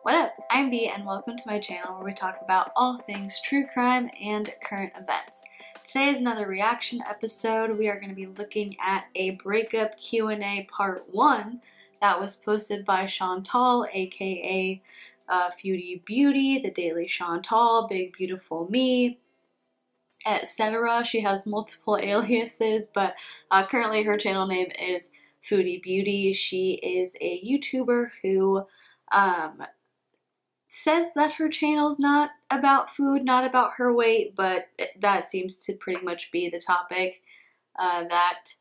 What up? I'm Dee and welcome to my channel where we talk about all things true crime and current events. Today is another reaction episode. We are going to be looking at a breakup Q&A part 1 that was posted by Chantal, aka FOODIE Beauty, The Daily Chantal, Big Beautiful Me, etc. She has multiple aliases, but currently her channel name is FOODIE Beauty. She is a YouTuber who says that her channel's not about food, not about her weight, but that seems to pretty much be the topic that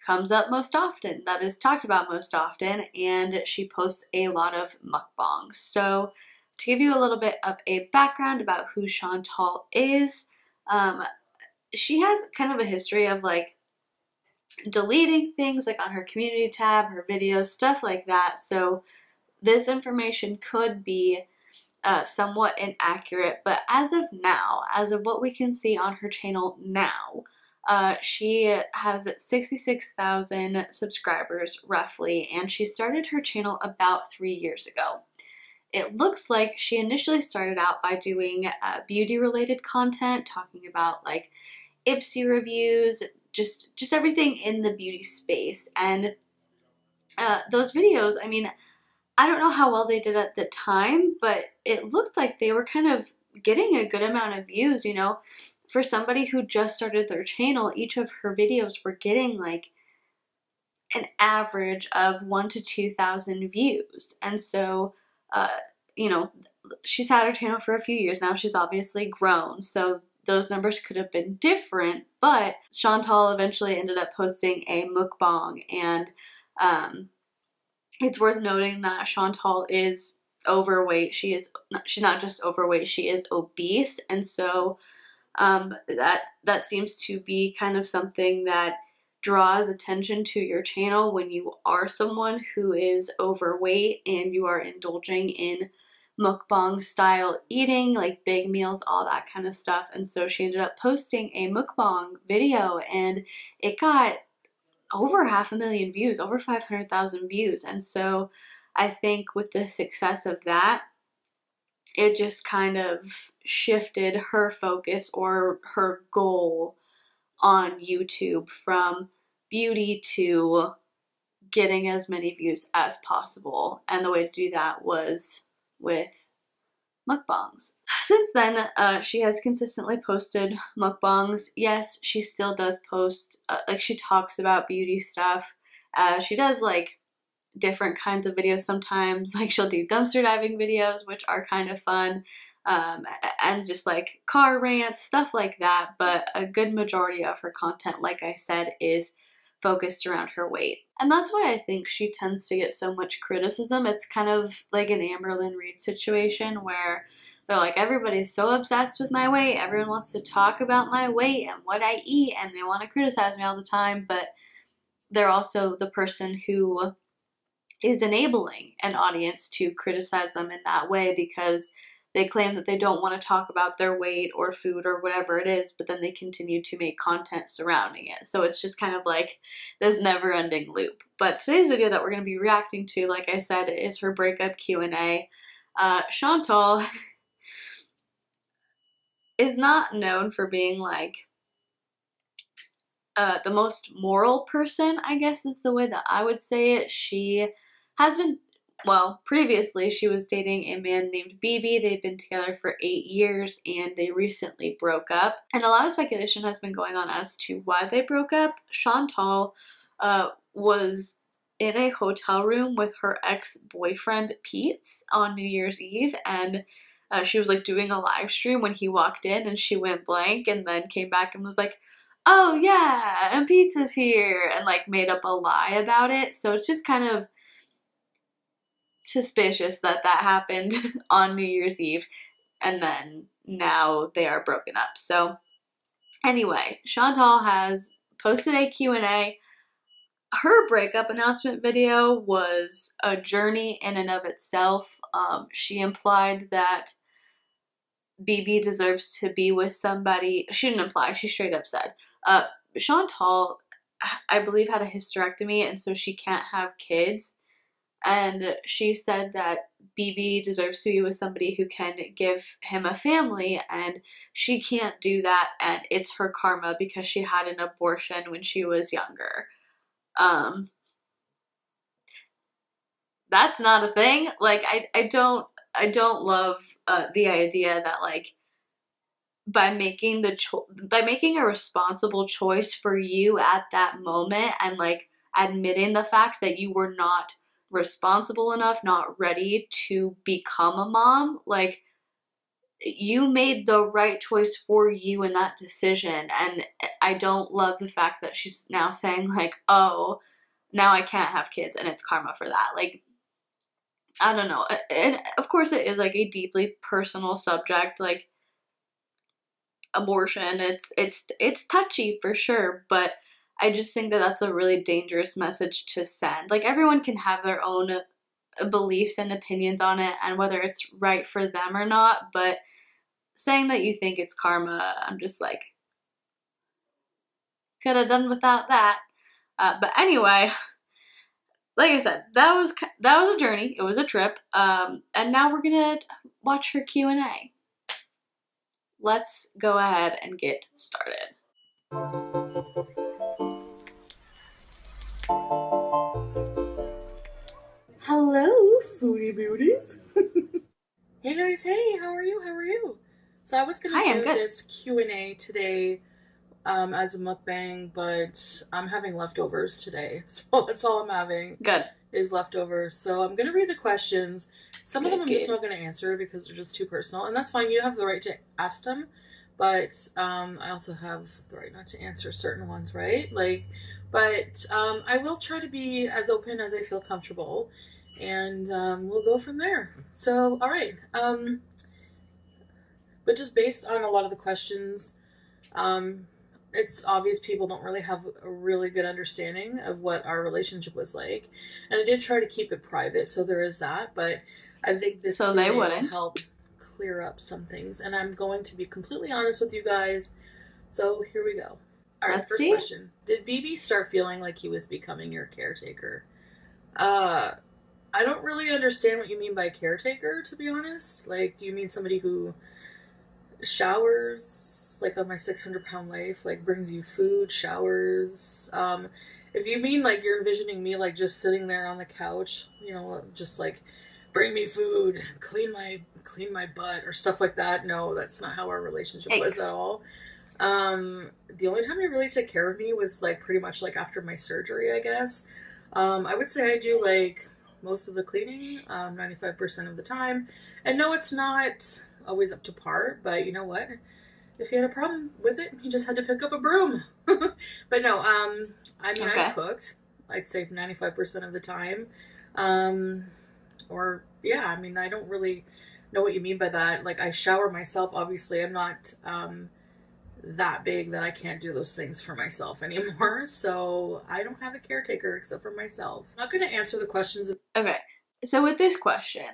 comes up most often, that is talked about most often, and she posts a lot of mukbangs. So to give you a little bit of a background about who Chantal is, she has kind of a history of like deleting things like on her community tab, her videos, stuff like that. So this information could be somewhat inaccurate, but as of now, as of what we can see on her channel now, she has 66,000 subscribers roughly, and she started her channel about 3 years ago. It looks like she initially started out by doing beauty related content, talking about like Ipsy reviews, just everything in the beauty space. And those videos, I mean, I don't know how well they did at the time, but it looked like they were kind of getting a good amount of views, you know. For somebody who just started their channel, each of her videos were getting like an average of 1,000 to 2,000 views. And so, you know, she's had her channel for a few years now. She's obviously grown, so those numbers could have been different, but Chantal eventually ended up posting a mukbang, and it's worth noting that Chantal is overweight. She's not just overweight, she is obese, and so that seems to be kind of something that draws attention to your channel when you are someone who is overweight and you are indulging in mukbang style eating, like big meals, all that kind of stuff. And so she ended up posting a mukbang video, and it got over 500,000 views, over 500,000 views. And so I think with the success of that, it just kind of shifted her focus or her goal on YouTube from beauty to getting as many views as possible. And the way to do that was with mukbangs. Since then, she has consistently posted mukbangs. Yes, she still does post, like she talks about beauty stuff. She does like different kinds of videos sometimes, like she'll do dumpster diving videos, which are kind of fun, and just like car rants, stuff like that. But a good majority of her content, like I said, is focused around her weight. And that's why I think she tends to get so much criticism. It's kind of like an Amberlynn Reid situation where they're like, everybody's so obsessed with my weight, everyone wants to talk about my weight and what I eat, and they want to criticize me all the time, but they're also the person who is enabling an audience to criticize them in that way because they claim that they don't want to talk about their weight or food or whatever it is, but then they continue to make content surrounding it. So it's just kind of like this never-ending loop. But today's video that we're going to be reacting to, like I said, is her breakup Q&A. Chantal is not known for being like the most moral person, I guess is the way that I would say it. She has been, well, previously she was dating a man named BB. They've been together for 8 years and they recently broke up. And a lot of speculation has been going on as to why they broke up. Chantal was in a hotel room with her ex-boyfriend Pete's on New Year's Eve, and she was like doing a live stream when he walked in, and she went blank and then came back and was like, oh yeah, and Pizza's here, and like made up a lie about it. So it's just kind of suspicious that that happened on New Year's Eve, and then now they are broken up. So anyway, Chantal has posted a Q&A. Her breakup announcement video was a journey in and of itself. She implied that BB deserves to be with somebody. She didn't imply, she straight up said. Chantal, I believe, had a hysterectomy, and so she can't have kids. And she said that BB deserves to be with somebody who can give him a family, and she can't do that, and it's her karma because she had an abortion when she was younger. That's not a thing. Like, I don't love the idea that, like, by making a responsible choice for you at that moment, and like admitting the fact that you were not responsible enough, not ready to become a mom, like, you made the right choice for you in that decision. And I don't love the fact that she's now saying, like, oh, now I can't have kids and it's karma for that. Like, I don't know. And of course it is like a deeply personal subject, like abortion. It's touchy for sure, but I just think that that's a really dangerous message to send. Like, everyone can have their own beliefs and opinions on it and whether it's right for them or not, but saying that you think it's karma, I'm just like, could have done without that. But anyway, like I said, that was a journey. It was a trip. And now we're gonna watch her Q&A. Let's go ahead and get started. Hello, foodie beauties. Hey guys, hey, how are you? So I was gonna do this Q&A today as a mukbang, but I'm having leftovers today, so that's all I'm having. Good. Is leftovers. So I'm gonna read the questions. Some of them I'm just not gonna answer because they're just too personal, and that's fine. You have the right to ask them, but I also have the right not to answer certain ones, right? Like, but I will try to be as open as I feel comfortable, and we'll go from there. So, all right. But just based on a lot of the questions, it's obvious people don't really have a really good understanding of what our relationship was like. And I did try to keep it private, so there is that. But I think this will help clear up some things. And I'm going to be completely honest with you guys. So here we go. All right, first question. Did BB start feeling like he was becoming your caretaker? I don't really understand what you mean by caretaker, to be honest. Like, do you mean somebody who showers, like on my 600-pound life, like brings you food, showers? If you mean like you're envisioning me like just sitting there on the couch, you know, just like bring me food, clean my butt or stuff like that, no, that's not how our relationship was at all. The only time he really took care of me was like pretty much like after my surgery, I guess. I would say I do like most of the cleaning, 95% of the time. And no, it's not always up to par, but you know what? If he had a problem with it, he just had to pick up a broom. But no, I mean, I cooked, I'd say 95% of the time. Or, yeah, I mean, I don't really know what you mean by that. Like, I shower myself, obviously. I'm not that big that I can't do those things for myself anymore. So I don't have a caretaker except for myself. I'm not going to answer the questions. Okay, so with this question,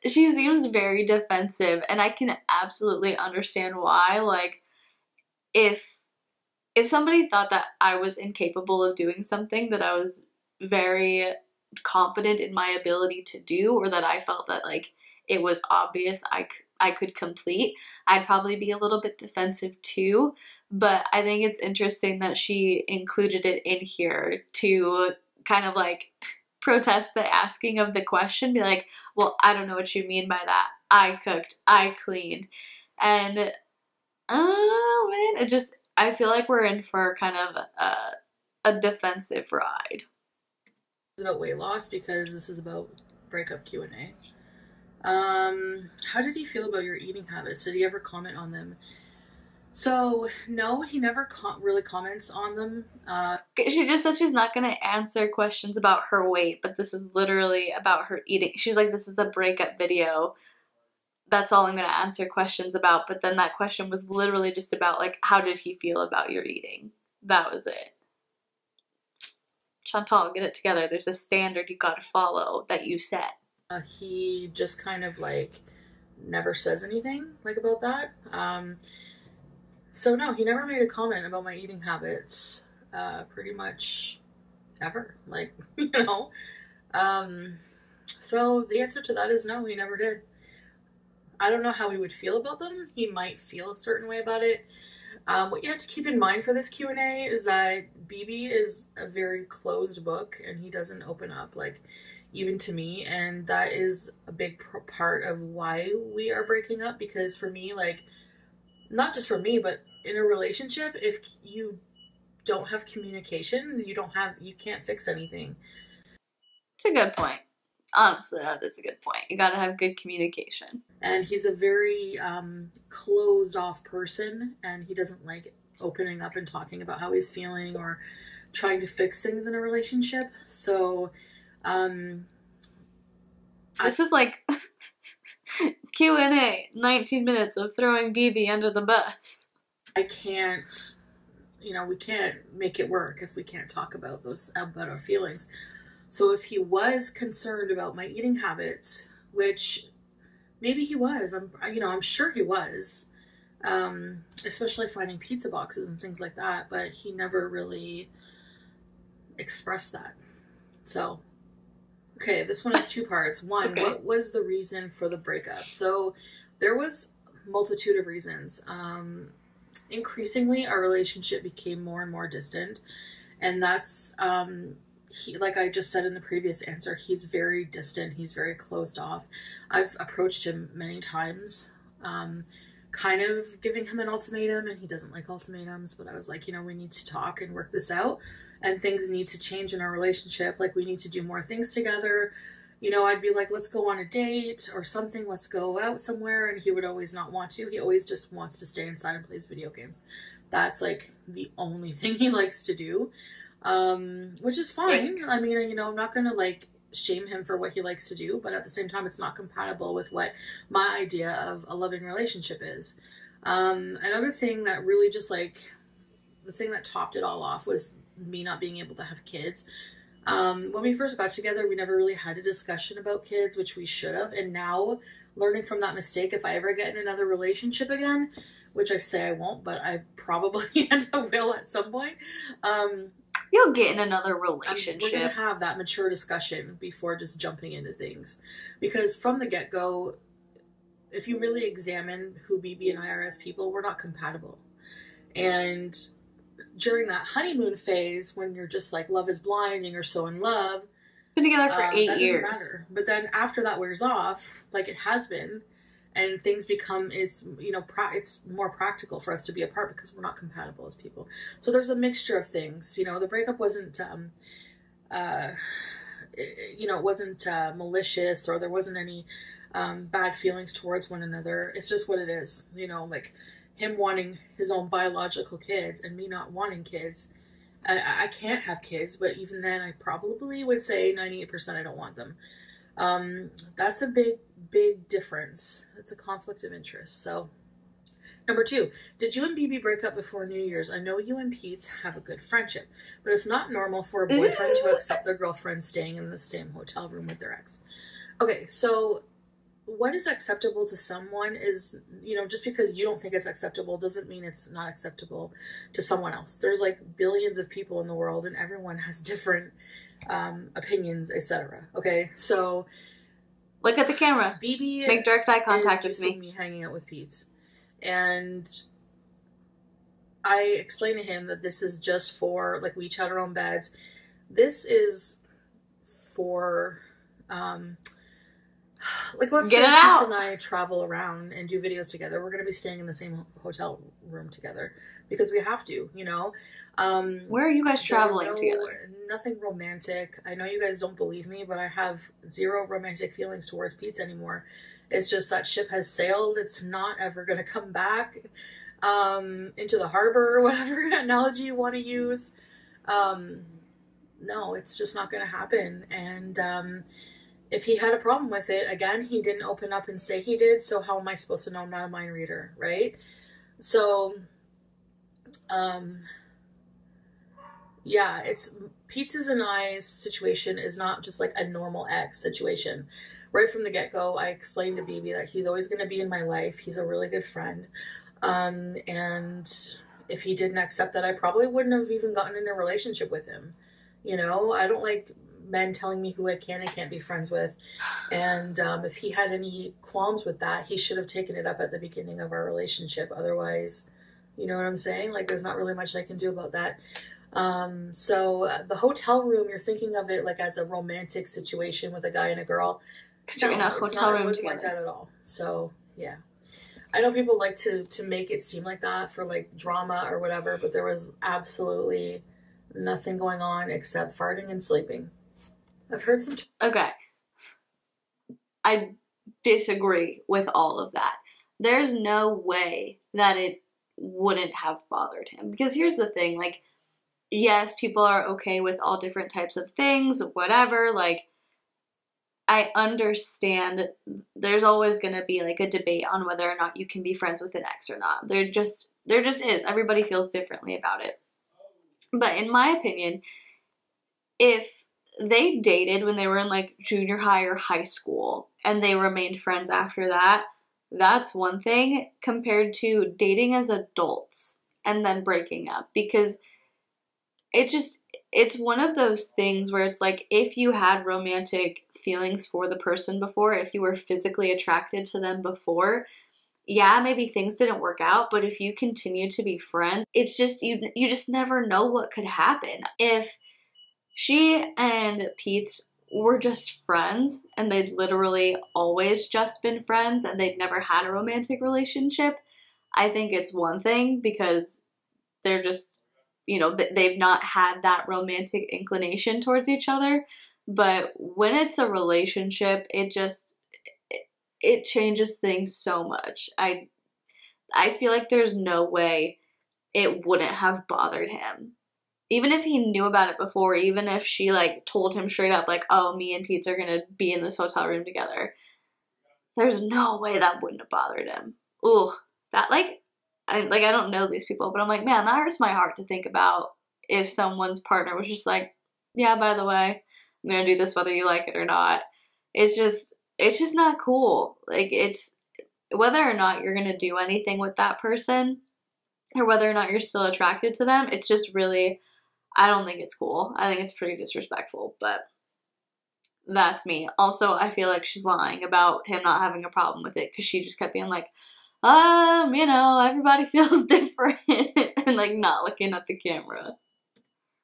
she seems very defensive, and I can absolutely understand why. Like, if somebody thought that I was incapable of doing something that I was very confident in my ability to do, or that I felt that like it was obvious I could complete, I'd probably be a little bit defensive too. But I think it's interesting that she included it in here to kind of like protest the asking of the question, be like, well, I don't know what you mean by that. I cooked, I cleaned. And oh man, I feel like we're in for kind of a defensive ride. It's about weight loss because this is about breakup Q&A. How did he feel about your eating habits? Did he ever comment on them? So, no, he never really comments on them. She just said she's not going to answer questions about her weight, but this is literally about her eating. She's like, this is a breakup video. That's all I'm going to answer questions about. But then that question was literally just about, like, how did he feel about your eating? That was it. Chantal, get it together. There's a standard you got to follow that you set. He just kind of, like, never says anything, like, about that. So no, he never made a comment about my eating habits. Pretty much ever. Like, you know. So the answer to that is no, he never did. I don't know how he would feel about them. He might feel a certain way about it. What you have to keep in mind for this Q&A is that BB is a very closed book, and he doesn't open up, like, even to me, and that is a big part of why we are breaking up, because for me, like, not just for me, but in a relationship, if you don't have communication, you can't fix anything. It's a good point. Honestly, that is a good point. You gotta have good communication. And he's a very closed off person, and he doesn't like opening up and talking about how he's feeling or trying to fix things in a relationship. So this is like Q&A, 19 minutes of throwing BB under the bus. I can't, we can't make it work if we can't talk about our feelings. So if he was concerned about my eating habits, which maybe he was, I'm sure he was, especially finding pizza boxes and things like that, but he never really expressed that. So, okay, this one is two parts. One, okay. What was the reason for the breakup? So there was a multitude of reasons. Increasingly, our relationship became more and more distant, and that's, like I just said in the previous answer, he's very distant. He's very closed off. I've approached him many times, kind of giving him an ultimatum, and he doesn't like ultimatums, but I was like, we need to talk and work this out, and things need to change in our relationship. Like, we need to do more things together. I'd be like, let's go on a date or something. Let's go out somewhere. And he would always not want to. He always just wants to stay inside and plays video games. That's like the only thing he likes to do. Which is fine. Thanks. I mean, I'm not going to like shame him for what he likes to do, but at the same time, it's not compatible with what my idea of a loving relationship is. Another thing that really just like the thing that topped it all off was me not being able to have kids. When we first got together, we never really had a discussion about kids, which we should have. And now, learning from that mistake, if I ever get in another relationship again, which I say I won't, but I probably and I will at some point, you'll get in another relationship. We're going to have that mature discussion before just jumping into things. Because from the get-go, if you really examine who BB and I are as people, we're not compatible. And during that honeymoon phase, when you're just like love is blind and you're so in love, been together for 8 years. Matter. But then after that wears off, like it has been, and things become it's more practical for us to be apart because we're not compatible as people. So there's a mixture of things. The breakup wasn't it wasn't malicious, or there wasn't any bad feelings towards one another. It's just what it is. Like him wanting his own biological kids and me not wanting kids. I can't have kids, but even then I probably would say 98% I don't want them. That's a big difference. It's a conflict of interest. So, number 2, did you and BB break up before New Year's? I know you and Pete have a good friendship, but it's not normal for a boyfriend to accept their girlfriend staying in the same hotel room with their ex. Okay, so what is acceptable to someone is, just because you don't think it's acceptable doesn't mean it's not acceptable to someone else. There's like billions of people in the world, and everyone has different opinions, etc. Okay, so look at the camera. BB make direct eye contact with me hanging out with Pete, and I explained to him that this is just for like we each had our own beds. This is for like let's say Pete and I travel around and do videos together. We're going to be staying in the same hotel room together because we have to, Where are you guys traveling together? Nothing romantic. I know you guys don't believe me, but I have zero romantic feelings towards Pete anymore. It's just that ship has sailed. It's not ever going to come back into the harbor or whatever analogy you want to use. No, it's just not going to happen. And if he had a problem with it, again, he didn't open up and say he did, so how am I supposed to know? I'm not a mind reader, right? So, yeah, it's Pete's and I's situation is not just like a normal ex situation. Right from the get-go, I explained to BB that he's always going to be in my life. He's a really good friend. And if he didn't accept that, I probably wouldn't have even gotten in a relationship with him. You know, I don't like men telling me who I can and can't be friends with. And if he had any qualms with that, he should have taken it up at the beginning of our relationship. Otherwise, you know what I'm saying? Like, there's not really much I can do about that. The hotel room, you're thinking of it like as a romantic situation with a guy and a girl. Because you're in a hotel room it wasn't together. like that at all. So, yeah. I know people like to make it seem like that for like drama or whatever, but there was absolutely nothing going on except farting and sleeping. I've heard some... Okay. I disagree with all of that. There's no way that it wouldn't have bothered him. Because here's the thing, like, yes, people are okay with all different types of things, whatever, like, I understand there's always going to be, like, a debate on whether or not you can be friends with an ex or not. There just is. Everybody feels differently about it. But in my opinion, if they dated when they were in, like, junior high or high school and they remained friends after that, that's one thing compared to dating as adults and then breaking up. Because it's one of those things where it's like, if you had romantic feelings for the person before, if you were physically attracted to them before, yeah, maybe things didn't work out, but if you continue to be friends, it's just, you just never know what could happen. If she and Pete were just friends and they'd literally always just been friends and they'd never had a romantic relationship, I think it's one thing because they're just, they've not had that romantic inclination towards each other. But when it's a relationship, it changes things so much. I feel like there's no way it wouldn't have bothered him. Even if he knew about it before, even if she, like, told him straight up, like, oh, me and Pete are gonna be in this hotel room together, there's no way that wouldn't have bothered him. Ugh. That, I don't know these people, but I'm like, man, that hurts my heart to think about if someone's partner was just like, yeah, by the way, I'm gonna do this whether you like it or not. It's just not cool. Like, it's whether or not you're gonna do anything with that person or whether or not you're still attracted to them, it's just really, I don't think it's cool. I think it's pretty disrespectful, but that's me. Also, I feel like she's lying about him not having a problem with it because she just kept being like, everybody feels different and, like, not looking at the camera.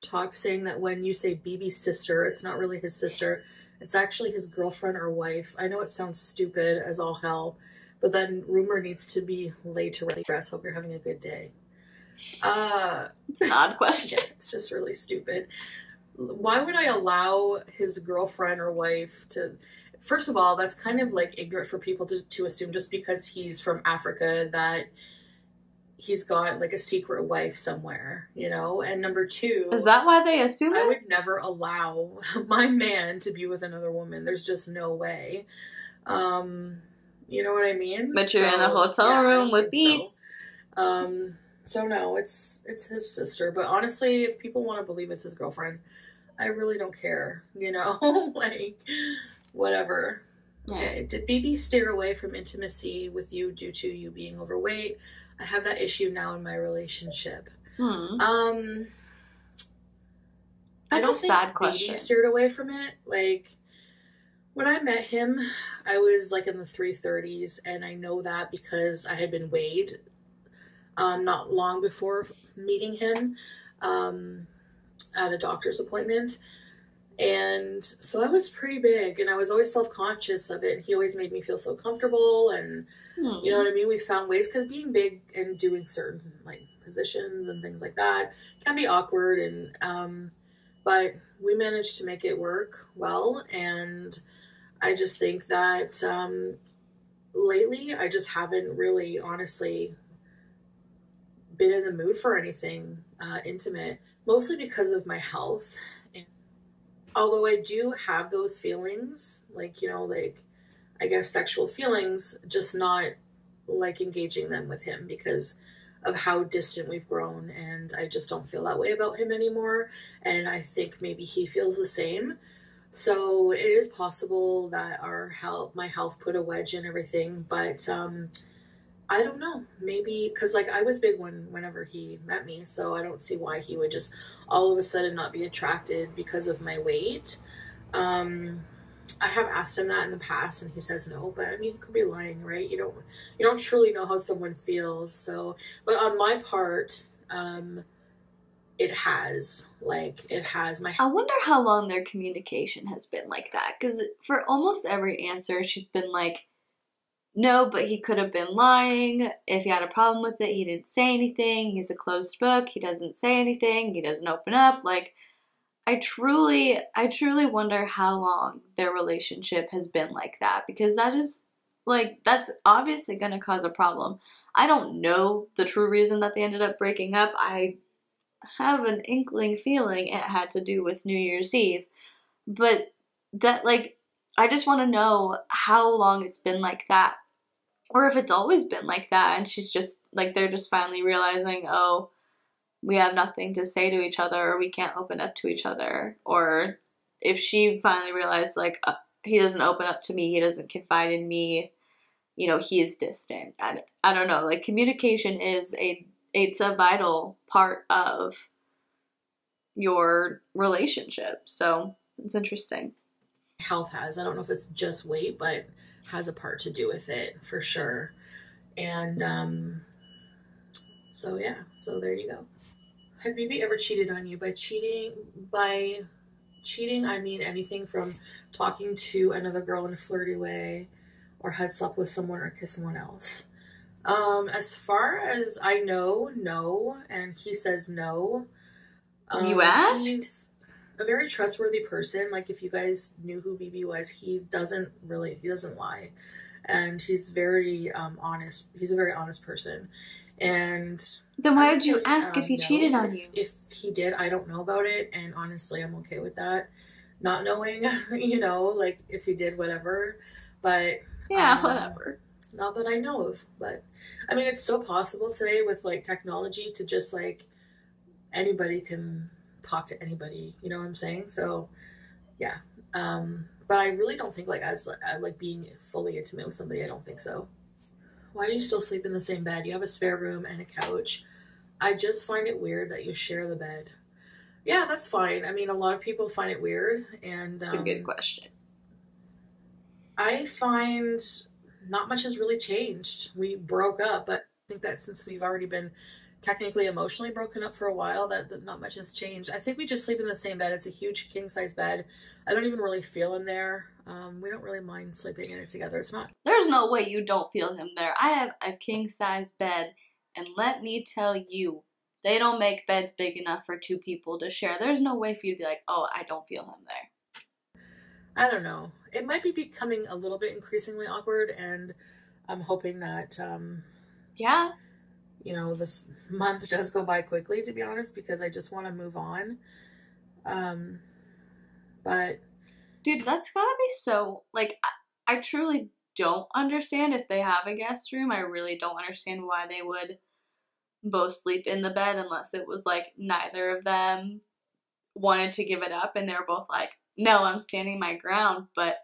Talk saying that when you say BB's sister, it's not really his sister. It's actually his girlfriend or wife. I know it sounds stupid as all hell, but then rumor needs to be laid to rest. Hope you're having a good day. It's an odd question. It's just really stupid. Why would I allow his girlfriend or wife to... First of all, that's kind of, like, ignorant for people to assume just because he's from Africa that he's got, like, a secret wife somewhere, And number two... Is that why they assume it? I would never allow my man to be with another woman. There's just no way. You know what I mean? But you're in a hotel room with Beats. So no, it's his sister. But honestly, if people want to believe it's his girlfriend, I really don't care. Like, whatever. Yeah. Okay. Did BB steer away from intimacy with you due to you being overweight? I have that issue now in my relationship. That's I don't a sad question. BB steered away from it. Like, when I met him, I was, like, in the 330s, and I know that because I had been weighed not long before meeting him at a doctor's appointment. And so I was pretty big, and I was always self-conscious of it. He always made me feel so comfortable, and you know what I mean? We found ways, because being big and doing certain, like, positions and things like that can be awkward, and but we managed to make it work well, and I just think that lately I just haven't really, honestly, been in the mood for anything intimate, mostly because of my health. And although I do have those feelings, like, like, I guess sexual feelings, just not, like, engaging them with him because of how distant we've grown, and I just don't feel that way about him anymore, and I think maybe he feels the same. So it is possible that my health put a wedge in everything, but I don't know. Maybe because like I was big whenever he met me, so I don't see why he would just all of a sudden not be attracted because of my weight. Um, I have asked him that in the past, and he says no. But I mean, he could be lying, right? You don't truly know how someone feels. So, but on my part, it has my. I wonder how long their communication has been like that. Because for almost every answer, she's been like, no, but he could have been lying. If he had a problem with it, he didn't say anything. He's a closed book. He doesn't say anything. He doesn't open up. Like, I truly wonder how long their relationship has been like that, because that is, like, that's obviously going to cause a problem. I don't know the true reason that they ended up breaking up. I have an inkling feeling it had to do with New Year's Eve, but that, like, I just want to know how long it's been like that, or if it's always been like that and she's just, like, they're just finally realizing, oh, we have nothing to say to each other, or we can't open up to each other, or if she finally realized, like, he doesn't open up to me, he doesn't confide in me, he is distant. I don't know. Like, communication it's a vital part of your relationship. So it's interesting. Health has. I don't know if it's just weight, but has a part to do with it for sure. And so yeah, so there you go. Had maybe ever cheated on you? By cheating, I mean anything from talking to another girl in a flirty way, or had slept with someone or kissed someone else. As far as I know, no, and he says no. You asked? He's a very trustworthy person. Like, if you guys knew who BB was, he doesn't lie. And he's very honest. He's a very honest person. And Then I why would did you say ask if he cheated no. on you? If he did, I don't know about it. And honestly, I'm okay with that. Not knowing, like if he did, whatever. But Yeah, whatever. not that I know of. But I mean, it's so possible today with like technology to just like anybody can talk to anybody, you know what I'm saying? So yeah. But I really don't think like as like being fully intimate with somebody, I don't think so. Why do you still sleep in the same bed? You have a spare room and a couch. I just find it weird that you share the bed. Yeah, that's fine. I mean, a lot of people find it weird, and It's a good question. I find not much has really changed. We broke up, but I think that since we've already been technically emotionally broken up for a while, that not much has changed. I think we just sleep in the same bed. It's a huge king size bed. I don't even really feel him there. We don't really mind sleeping in it together. It's not. There's no way you don't feel him there. I have a king size bed, and let me tell you, they don't make beds big enough for two people to share. There's no way for you to be like, oh, I don't feel him there. I don't know. It might be becoming a little bit increasingly awkward, and I'm hoping that Yeah. this month does go by quickly, to be honest, because I just want to move on. But Dude, that's gotta be so, like, I truly don't understand if they have a guest room. I really don't understand why they would both sleep in the bed unless it was like neither of them wanted to give it up and they're both like, no, I'm standing my ground. But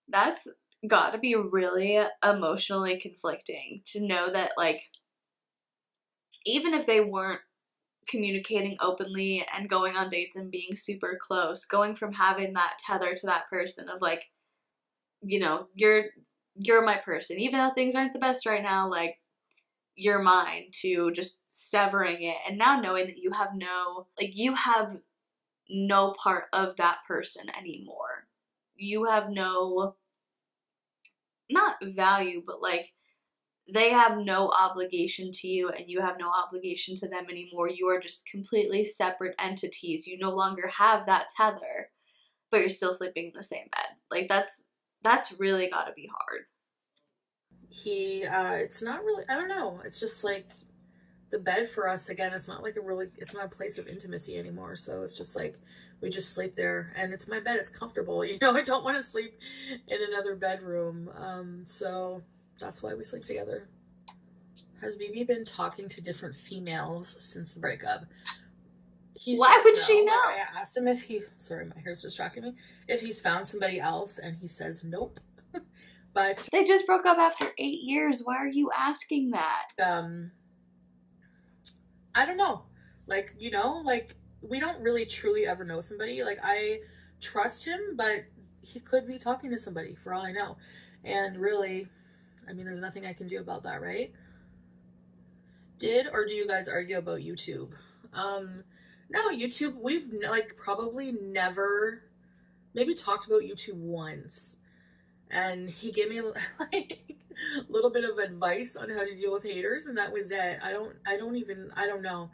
that's gotta be really emotionally conflicting to know that, like, even if they weren't communicating openly and going on dates and being super close, going from having that tether to that person of like, you're my person, even though things aren't the best right now, like, you're mine, to just severing it and now knowing that you have no part of that person anymore. You have no, not value, but like, they have no obligation to you and you have no obligation to them anymore. You are just completely separate entities. You no longer have that tether, but you're still sleeping in the same bed. Like, that's really gotta be hard. it's not really, I don't know. It's just like the bed for us, again, it's not it's not a place of intimacy anymore. So it's just like, we just sleep there and it's my bed. It's comfortable. I don't want to sleep in another bedroom. So that's why we sleep together. Has BB been talking to different females since the breakup? Why would she know? I asked him if sorry, my hair's distracting me. If he's found somebody else, and he says nope. But they just broke up after 8 years. Why are you asking that? I don't know. Like, you know, like, we don't really truly ever know somebody. Like, I trust him, but he could be talking to somebody for all I know. And really, I mean, there's nothing I can do about that, right? Did or do you guys argue about YouTube? No, YouTube, we've like probably never, maybe talked about YouTube once. And he gave me like a little bit of advice on how to deal with haters, and that was it. I don't know.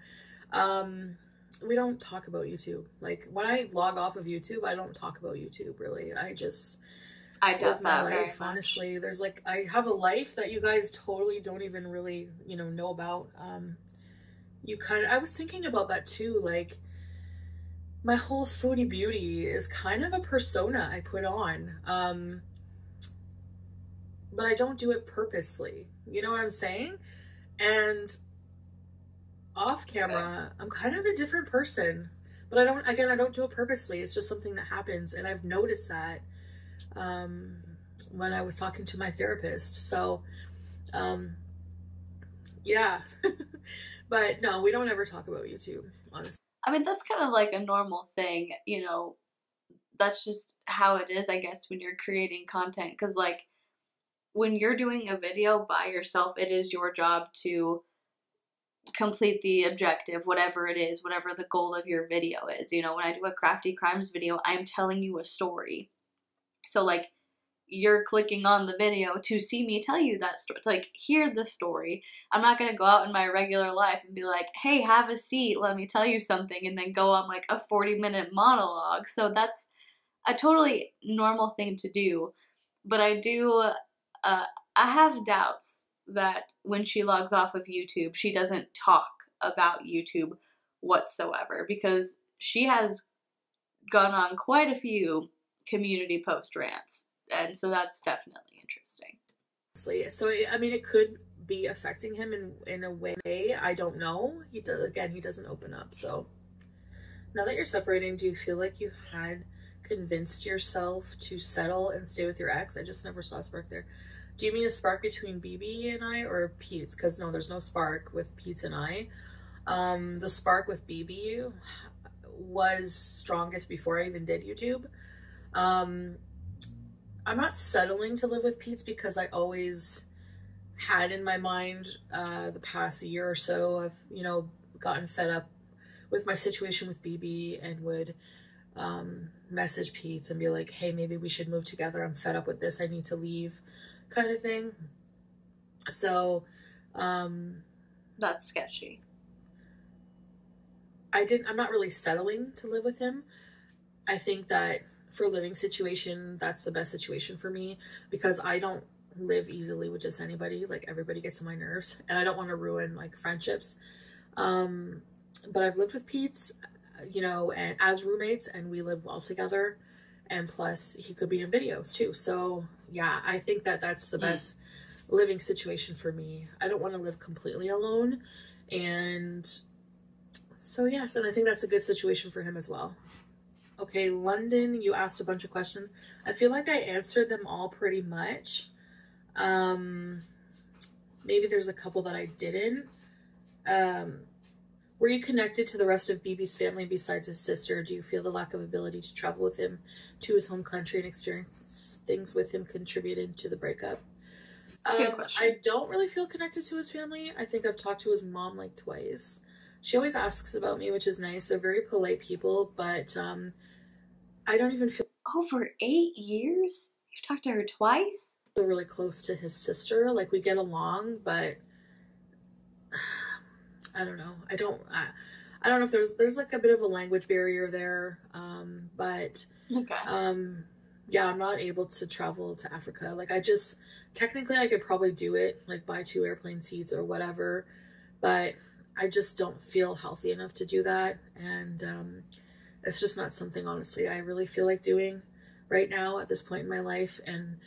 We don't talk about YouTube. Like, when I log off of YouTube, I don't talk about YouTube, really. I doubt live my that very life, much. honestly. There's like, I have a life that you guys totally don't even really, you know about. I was thinking about that too. Like, my whole foodie beauty is kind of a persona I put on. But I don't do it purposely. You know what I'm saying? And off camera, I'm kind of a different person. But I don't do it purposely. It's just something that happens. And I've noticed that when I was talking to my therapist. So, yeah. But no, we don't ever talk about YouTube, honestly. I mean, that's kind of like a normal thing, you know. That's just how it is, I guess, when you're creating content. Because, like, when you're doing a video by yourself, it is your job to complete the objective, whatever it is, whatever the goal of your video is. You know, when I do a crafty crimes video, I'm telling you a story. So, like, you're clicking on the video to see me tell you that story. It's like, hear the story. I'm not going to go out in my regular life and be like, hey, have a seat, let me tell you something, and then go on like a 40-minute monologue. So that's a totally normal thing to do. But I have doubts that when she logs off of YouTube, she doesn't talk about YouTube whatsoever, because she has gone on quite a few community post rants. And so that's definitely interesting. So, I mean, it could be affecting him in a way. I don't know. He doesn't open up. So now that you're separating, do you feel like you had convinced yourself to settle and stay with your ex? I just never saw a spark there. Do you mean a spark between BB and I, or Pete's? Because no, there's no spark with Pete's and I. The spark with BB was strongest before I even did YouTube. I'm not settling to live with Pete's because I always had in my mind the past year or so, I've, you know, gotten fed up with my situation with BB and would message Pete's and be like, hey, maybe we should move together. I'm fed up with this. I need to leave, kind of thing. So that's sketchy. I'm not really settling to live with him. I think that for a living situation, that's the best situation for me, because I don't live easily with just anybody. Like, everybody gets on my nerves, and I don't want to ruin like friendships. But I've lived with Pete's, you know, and as roommates, and we live well together. And plus, he could be in videos too. So yeah, I think that that's the best living situation for me. I don't want to live completely alone. And so yes, and I think that's a good situation for him as well. Okay, London, you asked a bunch of questions. I feel like I answered them all pretty much. Maybe there's a couple that I didn't. Were you connected to the rest of BB's family besides his sister? Do you feel the lack of ability to travel with him to his home country and experience things with him contributed to the breakup? I don't really feel connected to his family. I think I've talked to his mom like twice. She always asks about me, which is nice. They're very polite people, but I don't even feel... Over 8 years? You've talked to her twice? Feel really close to his sister. Like, we get along, but I don't know. I don't know if there's like a bit of a language barrier there. But okay. Yeah, I'm not able to travel to Africa. Like, technically I could probably do it, like buy 2 airplane seats or whatever, but I just don't feel healthy enough to do that. And it's just not something, honestly, I really feel like doing right now at this point in my life. And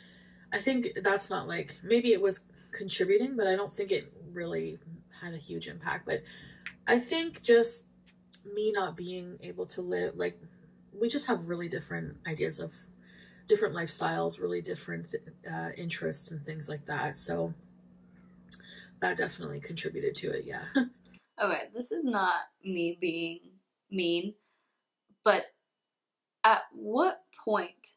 I think that's not like, maybe it was contributing, but I don't think it really had a huge impact. But I think just me not being able to live, like, we just have really different ideas of different lifestyles, really different interests and things like that. So that definitely contributed to it, yeah. Okay, this is not me being mean, but at what point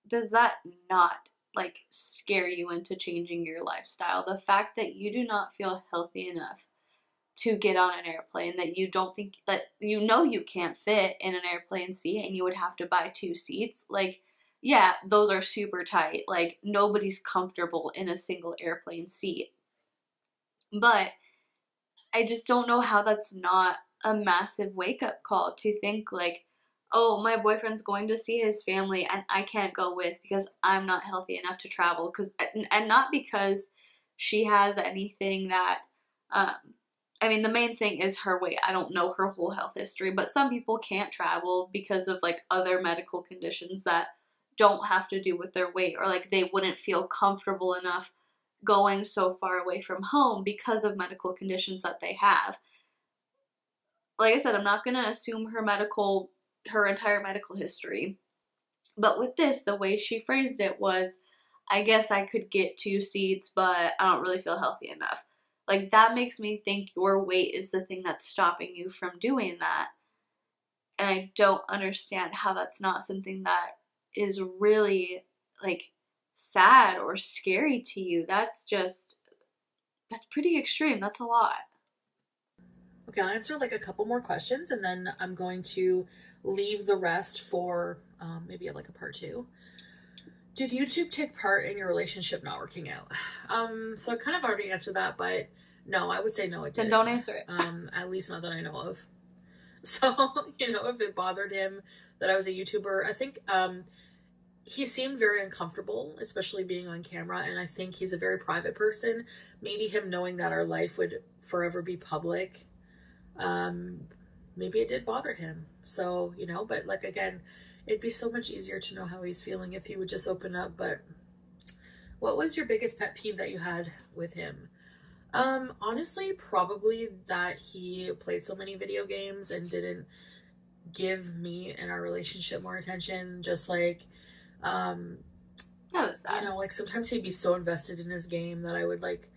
does that not like scare you into changing your lifestyle? The fact that you do not feel healthy enough to get on an airplane, that you don't think that you can't fit in an airplane seat and you would have to buy 2 seats. Like, yeah, those are super tight. Like, nobody's comfortable in a single airplane seat. But I just don't know how that's not a massive wake up call to think like, oh, my boyfriend's going to see his family and I can't go with because I'm not healthy enough to travel. And not because she has anything that, um, I mean, the main thing is her weight. I don't know her whole health history, but some people can't travel because of like other medical conditions that don't have to do with their weight, or like they wouldn't feel comfortable enough going so far away from home because of medical conditions that they have. Like I said, I'm not going to assume her entire medical history. But with this, the way she phrased it was, I guess I could get 2 seats, but I don't really feel healthy enough. Like, that makes me think your weight is the thing that's stopping you from doing that. And I don't understand how that's not something that is really, like, sad or scary to you. That's pretty extreme. That's a lot. Okay, I'll answer like a couple more questions and then I'm going to leave the rest for maybe like a part 2. Did YouTube take part in your relationship not working out? So I kind of already answered that, but no, I would say no, it Then didn't. don't answer it. At least not that I know of. So, if it bothered him that I was a YouTuber, I think he seemed very uncomfortable, especially being on camera, and I think he's a very private person. Maybe him knowing that our life would forever be public, maybe it did bother him. So, but like, again, it'd be so much easier to know how he's feeling if he would just open up. But what was your biggest pet peeve that you had with him? Honestly, probably that he played so many video games and didn't give me and our relationship more attention. Just like, that was sad. Like sometimes he'd be so invested in his game that I would like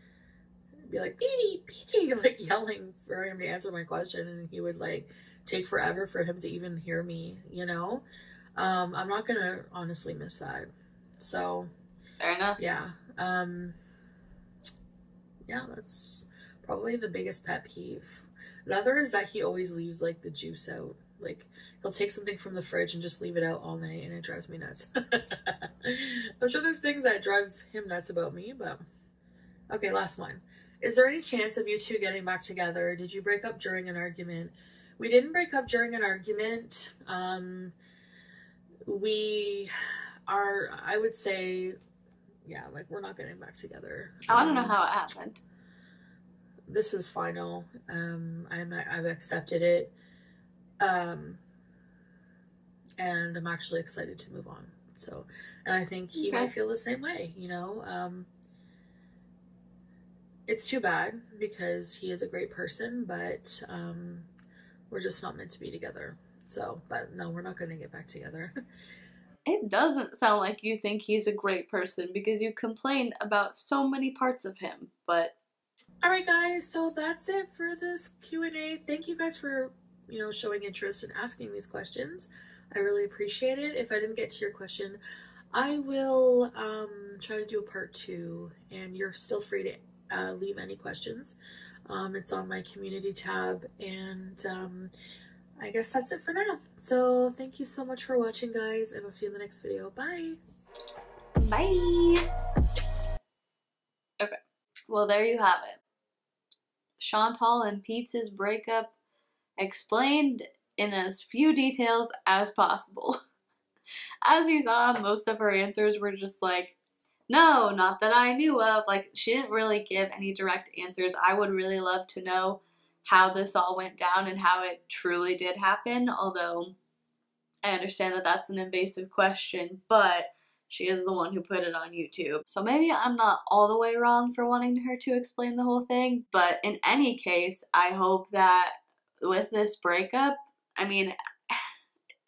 be like, beady, like yelling for him to answer my question, and he would like take forever for him to even hear me, I'm not gonna honestly miss that. So fair enough. Yeah. Yeah, that's probably the biggest pet peeve. Another is that he always leaves like the juice out. Like he'll take something from the fridge and just leave it out all night, and it drives me nuts. I'm sure there's things that drive him nuts about me, but okay, last one. Is there any chance of you two getting back together? Did you break up during an argument? We didn't break up during an argument. We are, I would say, yeah, like we're not getting back together. I want to know how it happened. This is final. I've accepted it. And I'm actually excited to move on. So, and I think he might feel the same way, it's too bad because he is a great person, but we're just not meant to be together. So, but no, we're not going to get back together. It doesn't sound like you think he's a great person because you complain about so many parts of him, but... Alright guys, so that's it for this Q&A. Thank you guys for, showing interest in asking these questions. I really appreciate it. If I didn't get to your question, I will try to do a part 2, and you're still free to leave any questions. It's on my community tab, and I guess that's it for now. So thank you so much for watching, guys, and I'll see you in the next video. Bye! Bye! Okay, well there you have it. Chantal and Pete's breakup explained in as few details as possible. As you saw, most of her answers were just like, no, not that I knew of. Like, she didn't really give any direct answers. I would really love to know how this all went down and how it truly did happen, although I understand that that's an invasive question, but she is the one who put it on YouTube. So maybe I'm not all the way wrong for wanting her to explain the whole thing, but in any case, I hope that with this breakup, I mean,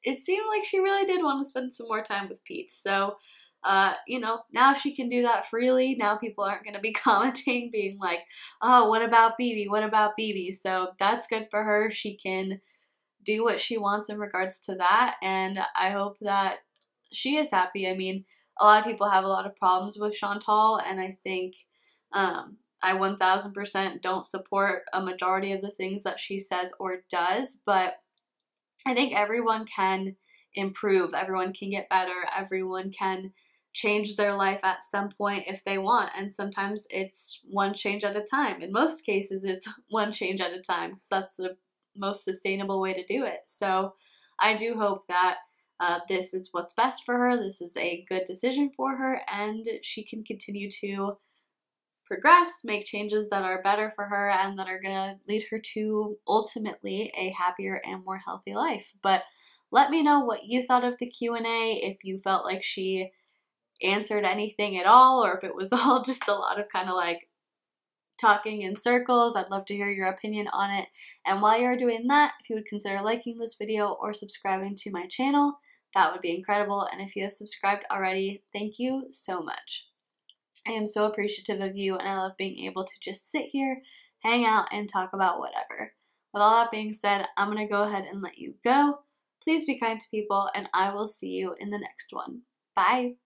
it seemed like she really did want to spend some more time with Pete. So, you know, now she can do that freely. Now people aren't going to be commenting, being like, oh, what about BB? What about BB? So that's good for her. She can do what she wants in regards to that. And I hope that she is happy. I mean, a lot of people have a lot of problems with Chantal, and I think I 1000% don't support a majority of the things that she says or does, but I think everyone can improve, everyone can get better, everyone can change their life at some point if they want. And sometimes it's one change at a time. In most cases, it's one change at a time because that's the most sustainable way to do it. So I do hope that this is what's best for her. This is a good decision for her, and she can continue to progress, make changes that are better for her and that are going to lead her to ultimately a happier and more healthy life. But let me know what you thought of the Q&A, if you felt like she answered anything at all, or if it was all just a lot of kind of like talking in circles. I'd love to hear your opinion on it. And while you're doing that, if you would consider liking this video or subscribing to my channel, that would be incredible. And if you have subscribed already, thank you so much. I am so appreciative of you, and I love being able to just sit here, hang out, and talk about whatever. With all that being said, I'm going to go ahead and let you go. Please be kind to people, and I will see you in the next one. Bye!